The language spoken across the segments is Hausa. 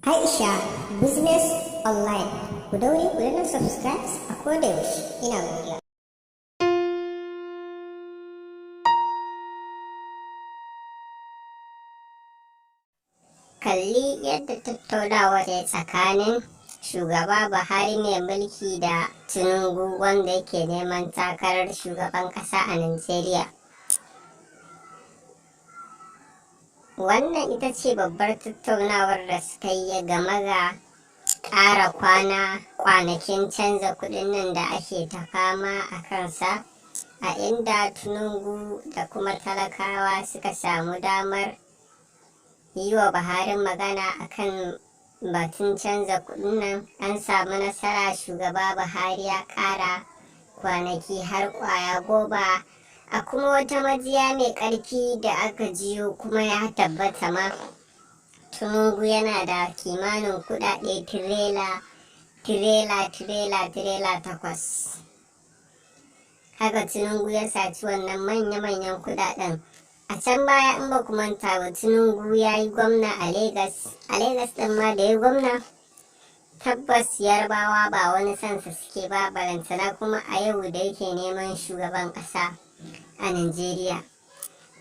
Aisha Business Online. Ku daure ku danna subscribe a koda yaushe. Ina godiya. Kalli yadda tattaunawar ya tsakanin shugaba Buhari mai mulki da Tinubu wanda yake neman takarar shugaban ƙasa a Najeriya. Wannan ita ce babbar tattaunawar da suka yi game ga ƙara kwanakin canza kuɗin nan da ake ta fama a kansa, a inda Tinubu da kuma talakawa suka samu damar yi wa Buhari magana akan batun canza kuɗin nan. An samu nasara, shugaba Buhari ya ƙara kwanaki har ƙwaya 10, a kuma wata majiya mai ƙarfi da aka jiyo kuma ya tabbata ma Tinubu yana da kimanin kuɗaɗe tirela 8. Haka Tinubu ya saci wannan manya-manyan kuɗaɗen. A can baya in ba ku manta ba, Tinubu ya yi gwamna a Legas. A Legas ɗin ma da ya gwamna, tabbas Yarbawa ba wani sansa suke ba, barantana kuma a yau da yake neman shugaban ƙasa a Najeriya.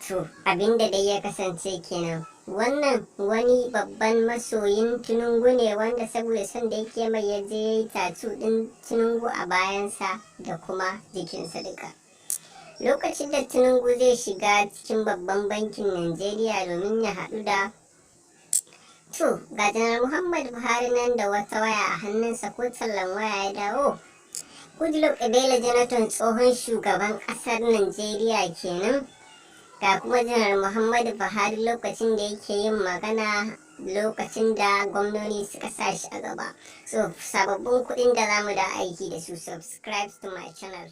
To abinda dai ya kasance kenan. Wannan wani babban masoyin Tinubu ne, wanda saboda son da yake mai yaje ya yi tatu ɗin Tinubu a bayansa da kuma jikinsa duka. Lokacin da Tinubu zai shiga cikin babban bankin Najeriya domin ya haɗu da ga Janar Muhammadu Buhari nan da wata waya a hannunsa, ko tallan waya ya dawo. Goodluck Ebele Jonathan, tsohon shugaban ƙasar Najeriya kenan, ga kuma Janar Muhammadu Buhari lokacin da yake yin magana lokacin da gwamnoni suka sa shi a gaba. So sababbin kuɗin da zamu da aiki da su. Subscribe to my channel.